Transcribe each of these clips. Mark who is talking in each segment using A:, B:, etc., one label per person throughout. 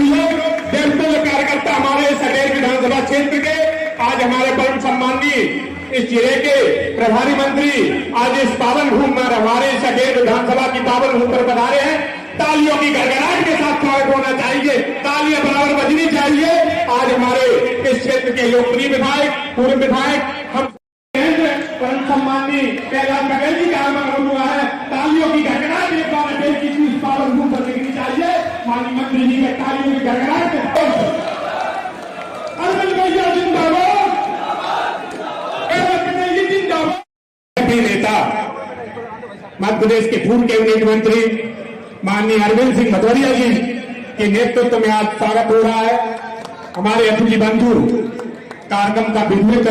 A: लोग, देशतुल्य कार्यकर्ता हमारे सटेर विधानसभा क्षेत्र के, आज हमारे परम सम्माननीय इस जिले के प्रभारी मंत्री आज इस पावन भूमि में हमारे सटेर विधानसभा की पावन भूमि पर पधारे हैं। तालियों की गड़गड़ाहट के साथ स्वागत होना चाहिए, तालियां बराबर बजनी चाहिए। आज हमारे इस क्षेत्र के लोकप्रिय विधायक, पूर्व विधायक, हम परम सम्माननीय कैलाश पटेल जी का आगमन हुआ है। तालियों की गड़गड़ाहट एक बार फिर किसी पावन भूमि पर दिखनी चाहिए। माननीय मंत्री जी के तालियों की गड़गड़ाहट अरविंद भैया जिंदाबाद, पटेल जी जिंदाबाद। नेता मध्य प्रदेश के पूर्व कैबिनेट मंत्री माननीय अरविंद सिंह भदौरिया जी के नेतृत्व में आज स्वागत हो रहा है। हमारे अतिथि बंधु कार्यक्रम का विद्युत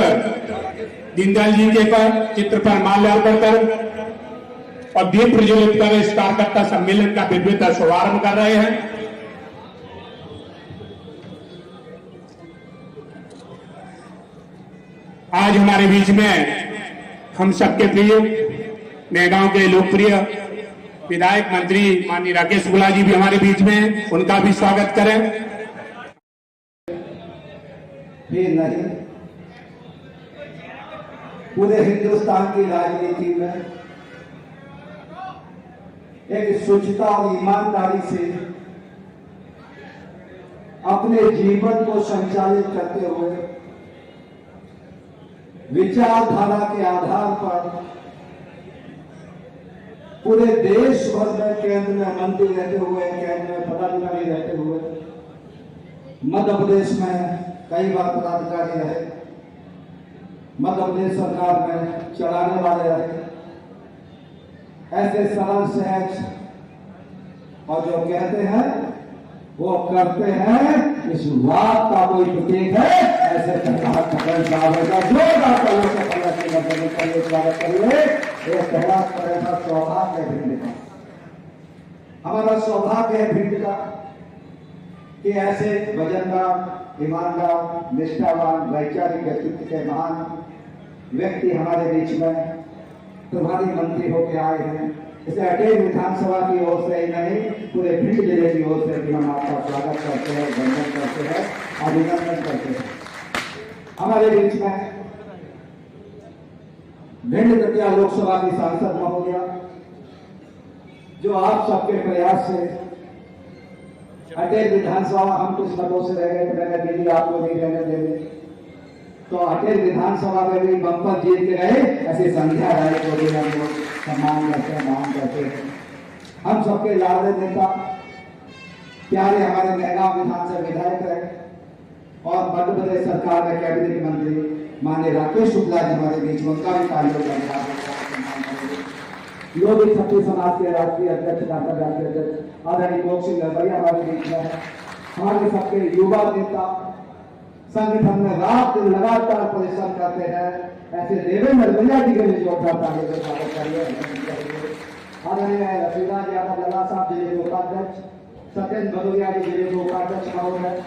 A: दीनदयाल जी के चित्र पर माल्यार्पण कर और दीप प्रज्वलित कर इस कार्यकर्ता सम्मेलन का विद्युत शुभारंभ कर रहे हैं। आज हमारे बीच में हम सबके प्रिय नैगांव के लोकप्रिय विधायक मंत्री माननीय राकेश शुक्ला जी भी हमारे बीच में हैं, उनका भी स्वागत करें।
B: फिर नहीं, पूरे हिंदुस्तान की राजनीति में एक शुचिता और ईमानदारी से अपने जीवन को संचालित करते हुए विचारधारा के आधार पर पूरे देश भर में केंद्र में मंत्री रहते हुए, केंद्र में पदाधिकारी रहते हुए, मध्य प्रदेश में कई बार पदाधिकारी रहे, मध्य प्रदेश सरकार में चलाने वाले रहे। ऐसे सरल सहज और जो कहते हैं वो करते हैं, इस बात का कोई प्रतीक है। ऐसे प्रहलाद पटेल साहब का जोरदार तालियों से स्वागत करिए। ये प्रहलाद पटेल का सौभाग्य है भिंड का, हमारा सौभाग्य है भिंड का कि ऐसे वजनदार, ईमानदार, निष्ठावान, वैचारिक व्यक्तित्व के महान व्यक्ति हमारे बीच में प्रभारी मंत्री होकर आए हैं। इसे अटेर विधानसभा की ओर से ही नहीं, पूरे भिंड जिले की ओर से भी हम आपका स्वागत करते हैं, वंदन करते हैं, अभिनंदन करते हैं। हमारे बीच में भिंड दतिया लोकसभा की सांसद महोदया, जो आप सबके प्रयास से अटेर विधानसभा, हम कुछ मतों से रह गए थे, मैंने दीदी आपको नहीं रहने देंगे, तो अटेर विधानसभा में भी बम्पर जीत के रहे। ऐसी संध्या राय को भी हम लोग सम्मान करते हैं, मान करते हैं। हम सबके लाडले नेता, प्यारे हमारे नैगांव विधानसभा विधायक रहे और मध्य प्रदेश सरकार में कैबिनेट मंत्री माननीय राकेश शुक्ला जी हमारे बीच में, उनका भी तालियों योगी छत्तीस समाज के राष्ट्रीय अध्यक्ष, डॉक्टर राष्ट्रीय अध्यक्ष आदरणीय मोक्ष सिंह लड़भैया हमारे बीच में है। हमारे सबके युवा नेता संगठन में रात दिन लगातार परिश्रम करते हैं, ऐसे देवेंद्र भैया जी के लिए जोरदार तालियों से स्वागत करिए। आदरणीय रफीराज यादव लला साहब जिले के उपाध्यक्ष, सत्येंद्र भदौरिया जी जिले के उपाध्यक्ष महोदय,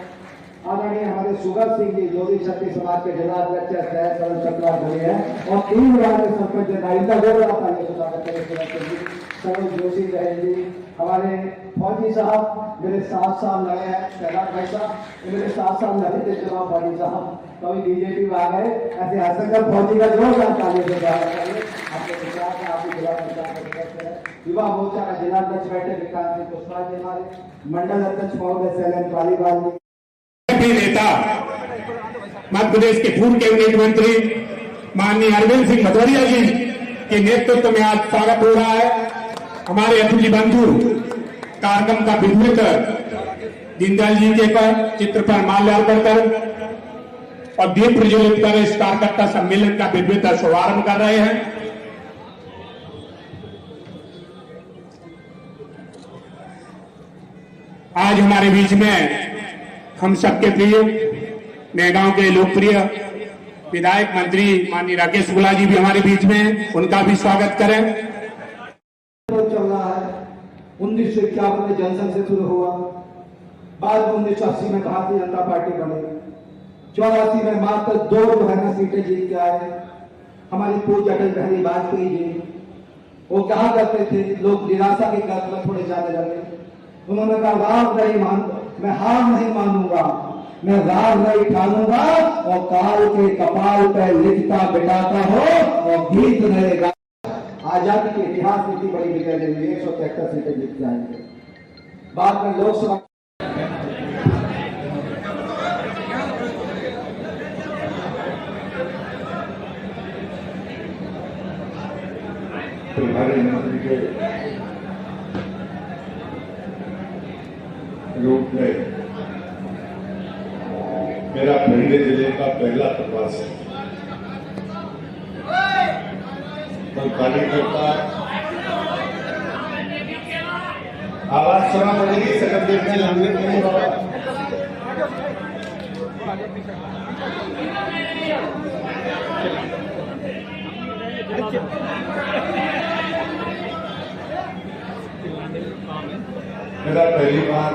B: आदरणीय हमारे सुगत सिंह जी जोगी छत्तीस समाज के जिला अध्यक्ष सरल चक्रा धरे हैं और 3 बार के सरपंच नाइंदा जोरदार तालियों से स्वागत करिए। सरोज जोशी रहे जी, हमारे फौजी साहब मेरे 7 साल लगे हैं, कैलाश भाई साहब मेरे 7 साल लगे थे चुनाव, फौजी साहब कभी बीजेपी में आ गए, ऐसे हंसकर फौजी का जोरदार तालियों से स्वागत करिए। आपके विचार में आपकी जिला पंचायत है, युवा मोर्चा का जिला अध्यक्ष बैठे विकास सिंह कुशवाहा जी, हमारे मंडल अध्यक्ष महोदय शैलेंद्र पालीवाल जी।
A: नेता मध्य प्रदेश के पूर्व कैबिनेट मंत्री माननीय अरविंद सिंह भदौरिया जी के नेतृत्व में आज स्वागत हो रहा है। हमारे अतिथि बंधु कार्यक्रम का विद्युत दीनदयाल जी के चित्र पर माल्यार्पण कर और दीप प्रज्वलित कर इस कार्यकर्ता सम्मेलन का विद्युत शुभारंभ कर रहे हैं। आज हमारे बीच में हम सबके प्रिय नैगांव के लोकप्रिय विधायक मंत्री माननीय राकेश शुक्ला जी भी हमारे बीच में हैं, उनका भी स्वागत करें।
B: चल रहा है 1951 में जनसंघ से शुरू हुआ, बाद में 1980 में भारतीय जनता पार्टी बनी, 84 में मात्र 2 जो है ना सीटें जीत के आए। हमारी पूज्य अटल बिहारी वाजपेयी जी, वो कहा करते थे, लोग निराशा के कर्ज में थोड़े जाने लगे, उन्होंने कहा राम रही मान मैं हार नहीं मानूंगा, मैं रार नहीं ठानूंगा और काल के कपाल पर लिखता बिठाता हो और गीत रहेगा। आजादी के इतिहास में इतनी बड़ी विजय ले हुई, 173 सीटें जीत जाएंगे। बाद में लोकसभा
A: प्रधानमंत्री के रूप में मेरा भिंड जिले का पहला प्रवास है। तो कार्यकर्ता आवाज सुना पड़ेगी, सकल देखने लंबे नहीं बाबा। मेरा पहली बार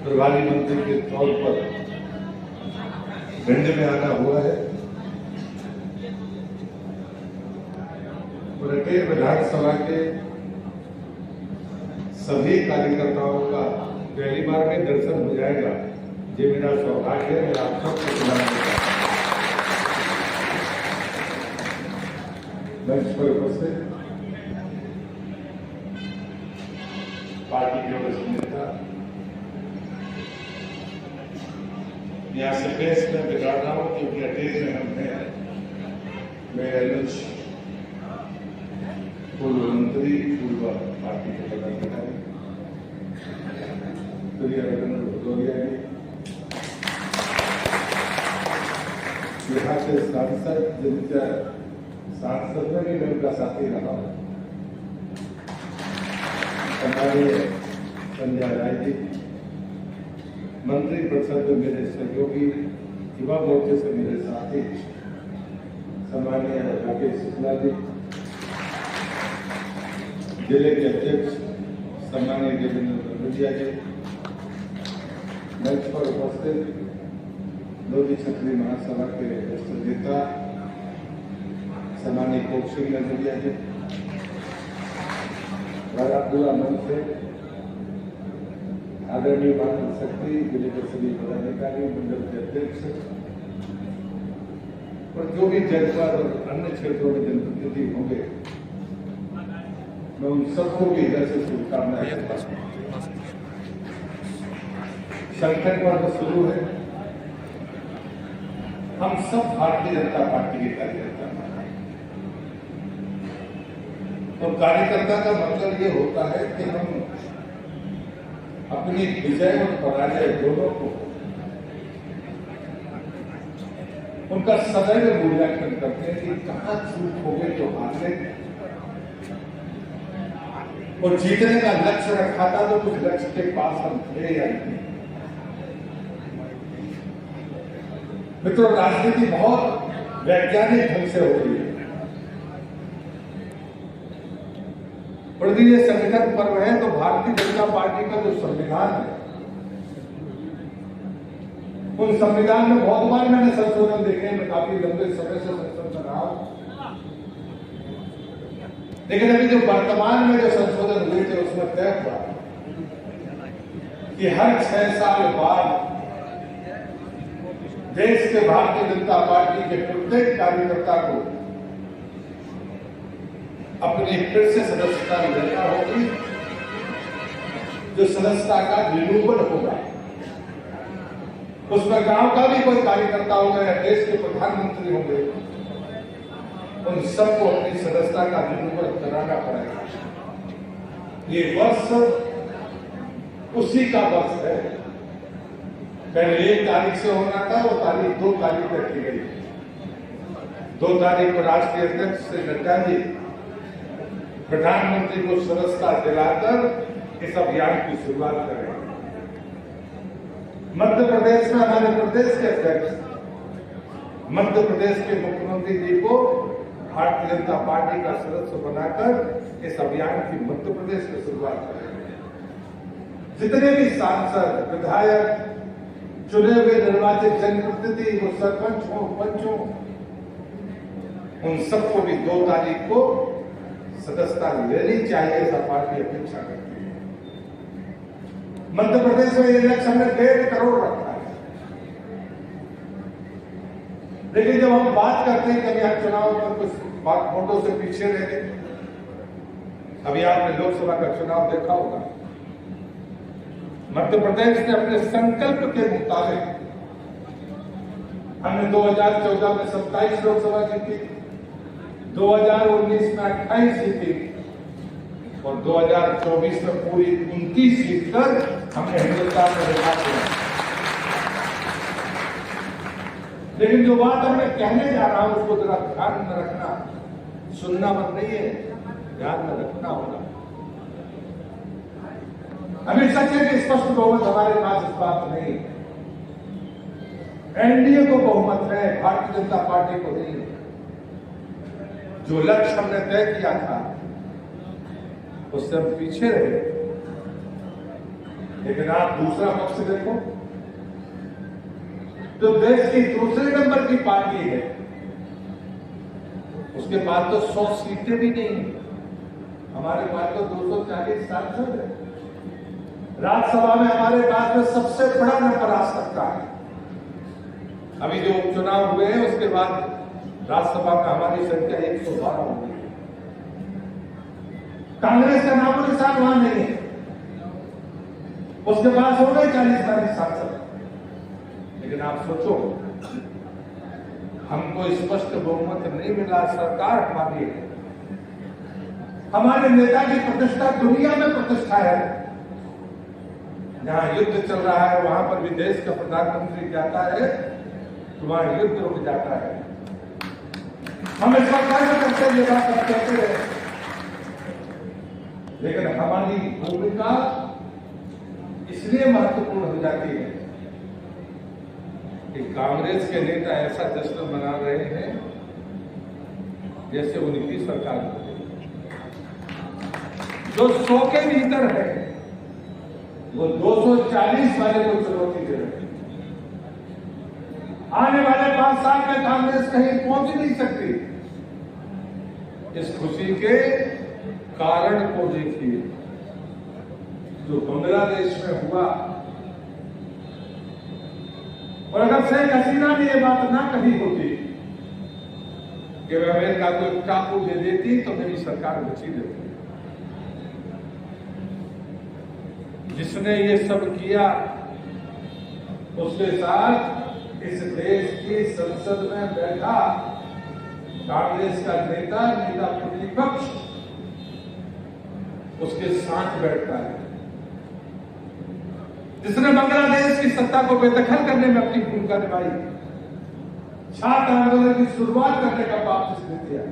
A: प्रभारी मंत्री के तौर पर भिंड में आना हुआ है। प्रत्येक विधानसभा के सभी कार्यकर्ताओं का पहली बार में दर्शन हो जाएगा। ये मेरा सौभाग्य है। मैं आप सबको प्रदान करता हूं। मंच पर उपस्थित पार्टी के वरिष्ठ नेता, यहाँ से पेश में बिगाड़ रहा हूं क्योंकि अटेज में हम हैं। मैं एलएच पूर्व मंत्री, पूर्व पार्टी के पदाधिकारी प्रिय रविंद्र भदौरिया जी, यहाँ से सांसद, जिनका सांसद में भी मैं उनका साथी रहा हूं, हमारे संजय राय जी, मंत्री परिषद में मेरे सहयोगी, युवा मोर्चे से मेरे साथी सम्मानीय राकेश शुक्ला जी, जिले के अध्यक्ष सम्मानीय देवेंद्र भदौरिया जी, मंच पर उपस्थित लोधी छत्री महासभा के वरिष्ठ नेता सम्मानीय कोकसिंह नजरिया जी, राजापुरा मंच से आदरणीय बादल शक्ति, जिले के सभी पदाधिकारी, मंडल के अध्यक्ष और जो भी जनपद और अन्य क्षेत्रों में जनप्रतिनिधि होंगे, मैं उन सबको भी इधर से शुभकामनाएं देता हूं। संकट पर्व शुरू है। हम सब भारतीय जनता पार्टी के कार्यकर्ता हैं। तो कार्यकर्ता का मतलब ये होता है कि हम अपनी विजय और पराजय दोनों को उनका सदैव मूल्यांकन करते हैं कि कहां चूक हो गई तो हारने और जीतने का लक्ष्य रखा था तो कुछ लक्ष्य के पास हम थे या नहीं। मित्रों, राजनीति बहुत वैज्ञानिक ढंग से हो रही है। ये संगठन पर्व है तो भारतीय जनता पार्टी का जो संविधान है, उन संविधान में बहुत बार मैंने संशोधन देखे हैं। मैं काफी लंबे समय से संसद में रहा हूं, लेकिन अभी जो वर्तमान में जो संशोधन हुए थे उसमें तय हुआ कि हर 6 साल बाद देश के भारतीय जनता पार्टी के प्रत्येक कार्यकर्ता को अपनी फिर से सदस्यता लेना होगी, जो सदस्यता का रिन्यूअल होगा। उसमें गांव का भी कोई कार्यकर्ता होगा या देश के प्रधानमंत्री होंगे, उन सबको अपनी सदस्यता का रिन्यूअल कराना पड़ेगा। ये वर्ष उसी का वर्ष है। पहले 1 तारीख से होना था, वो तारीख 2 तारीख रखी गई। 2 तारीख को राष्ट्रीय अध्यक्ष श्री नड्डा जी प्रधानमंत्री को सदस्यता दिलाकर इस अभियान की शुरुआत करें। मध्य प्रदेश में हमारे प्रदेश के अध्यक्ष, मध्य प्रदेश के मुख्यमंत्री जी को भारतीय जनता पार्टी का सदस्य बनाकर इस अभियान की मध्य प्रदेश में शुरुआत करें। जितने भी सांसद, विधायक, चुने हुए निर्वाचित जनप्रतिनिधि, वो सरपंच हो, पंच हो, उन सबको भी 2 तारीख को सदस्यता लेनी चाहिए, ऐसा पार्टी अपेक्षा करती है।
C: मध्य प्रदेश में इलेक्शन में 1.5 करोड़ रखा है। लेकिन जब हम बात करते हैं कि यहाँ चुनाव में कुछ वोटों से पीछे रह गए, अभी आपने लोकसभा का चुनाव देखा होगा, मध्य प्रदेश ने अपने संकल्प के मुताबिक हमने 2014 में 27 लोकसभा जीती, 2019 में 28 जीती और 2024 में पूरी 29 जीत कर हमने हिंदुस्तान में रिकॉर्ड किया। लेकिन जो बात मैं कहने जा रहा हूं उसको जरा ध्यान में रखना, सुनना मत नहीं है, ध्यान में रखना होगा। अभी सच है कि स्पष्ट बहुमत हमारे पास इस बात नहीं है। एनडीए को बहुमत है, भारतीय जनता पार्टी को नहीं है। जो लक्ष्य हमने तय किया था उससे हम पीछे रहे। लेकिन आप दूसरा पक्ष देखो, जो देश की दूसरे नंबर की पार्टी है उसके पास तो 100 सीटें भी नहीं है, हमारे पास तो 240 सांसद है। राज्यसभा में हमारे पास में सबसे बड़ा नंबर आ सकता है। अभी जो उपचुनाव हुए हैं उसके बाद राज्यसभा में हमारी संख्या 112 हो गई। कांग्रेस का नाम निशान वहां नहीं है, उसके पास हो गए 40-42 सांसद। लेकिन आप सोचो, हमको स्पष्ट बहुमत नहीं मिला, सरकार हमारी है, हमारे नेता की प्रतिष्ठा दुनिया में प्रतिष्ठा है। जहां युद्ध चल रहा है वहां पर भी देश का प्रधानमंत्री जाता है तो वहां युद्ध रुक जाता है। हम इस सरकार में करते ये बात कहते रहे, लेकिन हमारी भूमिका इसलिए महत्वपूर्ण हो जाती है कि कांग्रेस के नेता ऐसा जश्न मना रहे हैं जैसे उनकी सरकार जो 100 के भीतर है वो 240 वाले को चुनौती दे रहे हैं। आने वाले 5 साल में कांग्रेस कहीं पहुंच नहीं सकती। इस खुशी के कारण को देखिए, जो बांग्लादेश में हुआ, और अगर शेख हसीना ने यह बात ना कही होती कि वह अमेरिका को एक टापू दे देती तो मेरी सरकार बची देती। जिसने ये सब किया उसके साथ इस देश की संसद में बैठा कांग्रेस का नेता प्रतिपक्ष उसके साथ बैठता है। जिसने बांग्लादेश की सत्ता को बेदखल करने में अपनी भूमिका निभाई, छात्र आंदोलन की शुरुआत करने का पाप जिसने किया,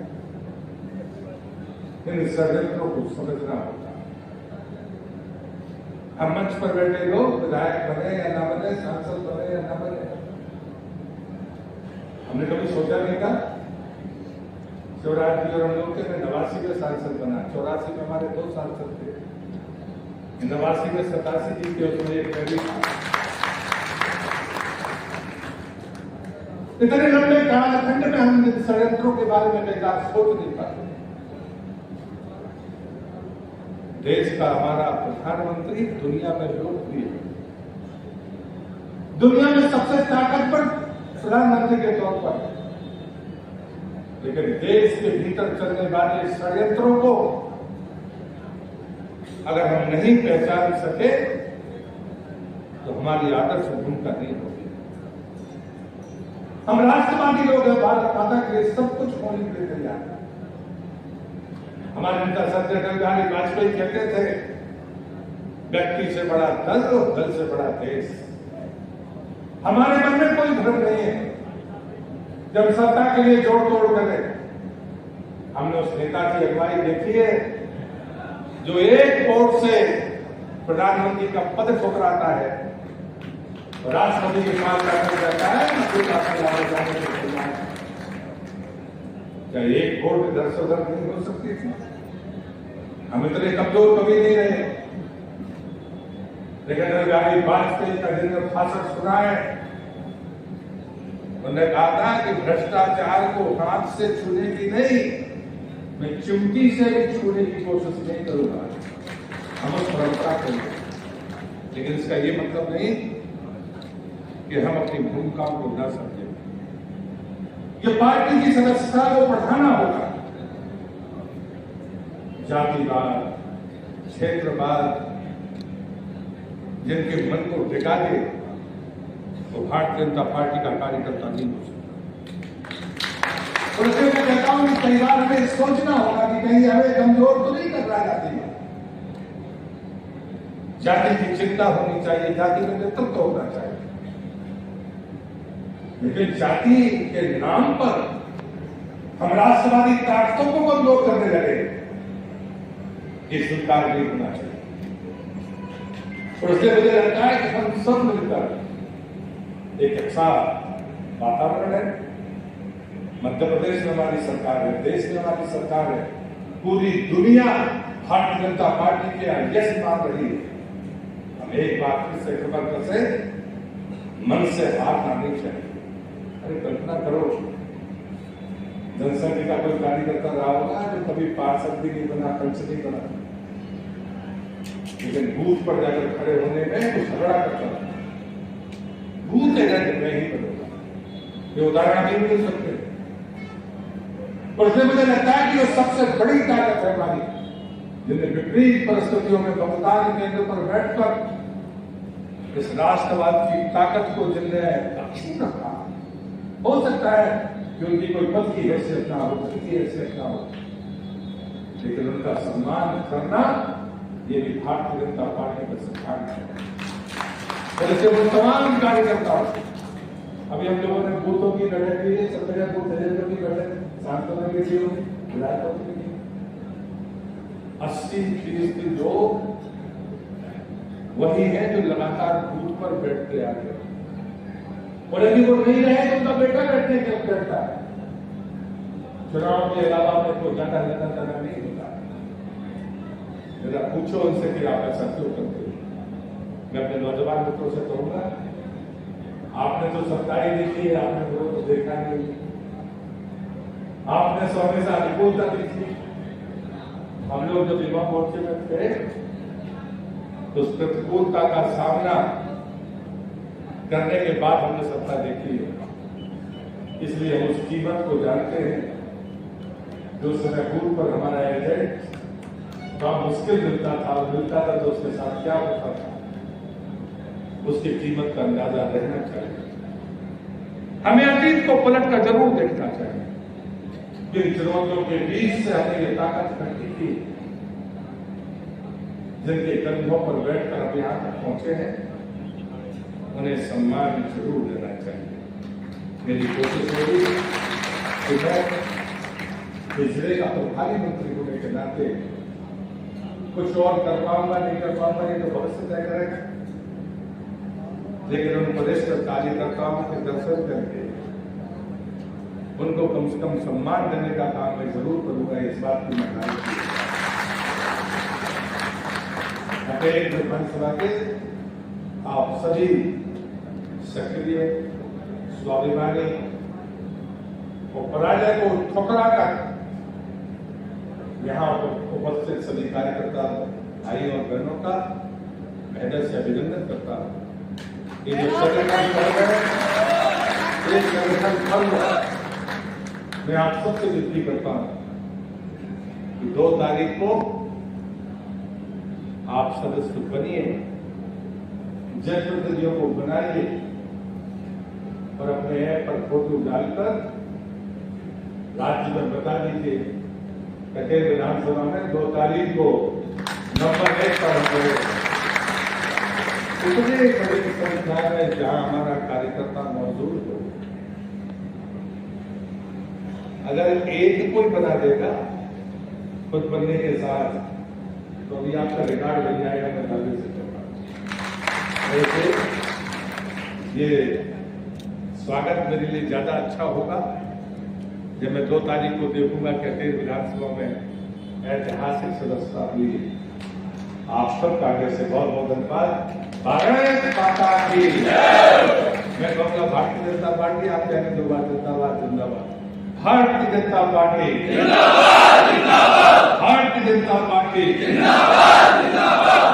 C: इन षड्यंत्रों को समझना होगा। हम मंच पर बैठे लोग विधायक बने या ना बने, सांसद बने या ना बने, हमने कभी सोचा नहीं था। शिवराज जी और हम लोग के 89 में सांसद बना, 84 में हमारे 2 सांसद थे, 89 में 87 जी के, उसमें एक कभी इतने लंबे कालखंड में हम षड्यंत्रों के बारे में कई बार सोच नहीं पाते। देश का हमारा प्रधानमंत्री दुनिया में लोकप्रिय, दुनिया में सबसे ताकतवर प्रधानमंत्री के तौर पर, लेकिन देश के भीतर चलने वाले षड्यंत्रों को अगर हम नहीं पहचान सके तो हमारी आदर्श भूमिका नहीं होगी। हम राष्ट्रवादी लोग हैं, भारत माता के लिए सब कुछ होने के लिए तैयार हैं। हमारे नेता संजय अटल बिहारी वाजपेयी कहते थे, व्यक्ति से बड़ा दल और दल से बड़ा देश। हमारे मन में कोई भ्रम नहीं है। जब सत्ता के लिए जोड़ तोड़ करें, हमने उस नेता की अगुवाई देखी है जो एक वोट से प्रधानमंत्री का पद ठुकराता है, राष्ट्रपति के पास जाकर जाता है, क्या एक वोट में 10 नहीं हो सकती थी? हम इतने कमजोर कभी नहीं रहे। लेकिन अटल बिहारी वाजपेयी का जिन्होंने भाषण सुना है, उन्होंने कहा था कि भ्रष्टाचार को हाथ से छूने की नहीं, मैं चिमटी से भी छूने की कोशिश नहीं करूंगा। हम उस परंपरा को लेकिन इसका ये मतलब नहीं कि हम अपनी भूमिकाओं को न समझें। ये पार्टी की सदस्यता को बढ़ाना होगा। जातिवाद, क्षेत्रवाद जिनके मन को टिका दे वो भारतीय जनता पार्टी का कार्यकर्ता नहीं हो सकता। और इसलिए मैं कहता हूं कि कई बार हमें सोचना होगा कि कहीं हमें कमजोर तो नहीं कर रहा जाति। जाति की चिंता होनी चाहिए, जाति में नेतृत्व होना चाहिए, लेकिन जाति के नाम पर हम राष्ट्रवादी ताकतों को कमजोर करने लगे, ये स्वीकार नहीं होना चाहिए। और इसलिए मुझे लगता है कि हम सब मिलकर एक अच्छा वातावरण है। मध्य प्रदेश में हमारी सरकार है, देश में हमारी सरकार है, पूरी दुनिया भारतीय जनता पार्टी के यश मान रही है। हम एक बार फिर से खबर से मन से हारना नहीं चाहिए। अरे कल्पना करो, जनसंघ का कोई कार्यकर्ता रहा होगा जो कभी पार्षद भी नहीं बना, पंच नहीं बना, लेकिन बूथ पर जाकर खड़े होने में कुछ झगड़ा करता था। बूथ एजेंट में ही बनूंगा, ये उदाहरण नहीं मिल सकते। और इसलिए मुझे लगता है कि ये सबसे बड़ी ताकत है हमारी, जिन्हें विपरीत परिस्थितियों में मतदान केंद्र पर बैठकर इस राष्ट्रवाद की ताकत को जिनने अक्षुण्ण रखा। हो सकता है कि उनकी कोई पद की हैसियत ना हो, उनकी हैसियत ना हो, लेकिन उनका सम्मान करना ये भी भारतीय जनता पार्टी का सिद्धांत है। और इससे वो तमाम कार्यकर्ताओं, अभी हम लोगों ने बूथों की लड़ाई की है, सब जगह बूथ एजेंटों की लड़ाई, सांसदों के लिए विधायकों के लिए 80% लोग वही है जो लगातार बूथ पर बैठते आ गए। और यदि वो नहीं रहे तो उनका बेटा बैठने के बैठता है। चुनाव के अलावा में कोई ज्यादा नहीं होता। जरा पूछो उनसे कि आप ऐसा क्यों करते हो। मैं अपने नौजवान मित्रों से कहूंगा, आपने तो सरकारी देखी है, आपने विरोध तो देखा नहीं, आपने तो हमेशा अनुकूलता देखी। हम लोग जब युवा मोर्चे में थे तो उस प्रतिकूलता का सामना करने के बाद हमने सत्ता देखी है। इसलिए हम उस कीमत को जानते हैं जो समय बूथ पर हमारा एजेंट बड़ा मुश्किल मिलता था तो उसके साथ क्या होता था, उसकी कीमत का अंदाजा रहना चाहिए। हमें अतीत को पलट कर जरूर देखना चाहिए। जिन चुनौतियों के बीच से हमने ये ताकत इकट्ठी की, जिनके कंधों पर बैठकर अब यहां तक पहुंचे हैं, उन्हें सम्मान जरूर देना चाहिए। मेरी कोशिश होगी कि मैं जिले का प्रभारी मंत्री होने के नाते कुछ और कर पाऊंगा नहीं कर पाऊंगा ये तो भविष्य तय करेगा, लेकिन उन प्रदेश के कार्यकर्ताओं के दर्शन करके उनको कम से कम सम्मान देने का काम मैं जरूर करूंगा। इस बात की मैं गारंटी विधानसभा के आप सभी सक्रिय, स्वाभिमानी और पराजय को ठुकरा कर यहाँ उपस्थित सभी कार्यकर्ता भाई और बहनों का मैं हृदय से अभिनंदन करता हूँ। ये जो संगठन पर्व मैं आप सबसे विनती करता हूँ कि 2 तारीख को आप सदस्य बनिए, जनप्रतिनिधियों को बनाइए और अपने ऐप पर फोटो डालकर राज्य में बता दीजिए कटेर विधानसभा में 2 तारीख को नंबर 1 पर होंगे। इतने बड़ी संख्या में जहां हमारा कार्यकर्ता मौजूद हो, अगर एक कोई बना देगा खुद बनने के साथ तो अभी आपका रिकॉर्ड बन जाएगा। मैं दावे से कहता हूं ये स्वागत मेरे लिए ज्यादा अच्छा होगा जब मैं 2 तारीख को देखूंगा कटेर विधानसभा में ऐतिहासिक सदस्यता हुई। आप सबका आगे से बहुत बहुत धन्यवाद। भारत माता की मैं कहूँगा भारतीय जनता पार्टी, आप कहने दो बार जिंदाबाद जिंदाबाद। भारतीय जनता पार्टी जिंदाबाद जिंदाबाद। भारतीय जनता पार्टी जिंदाबाद जिंदाबाद।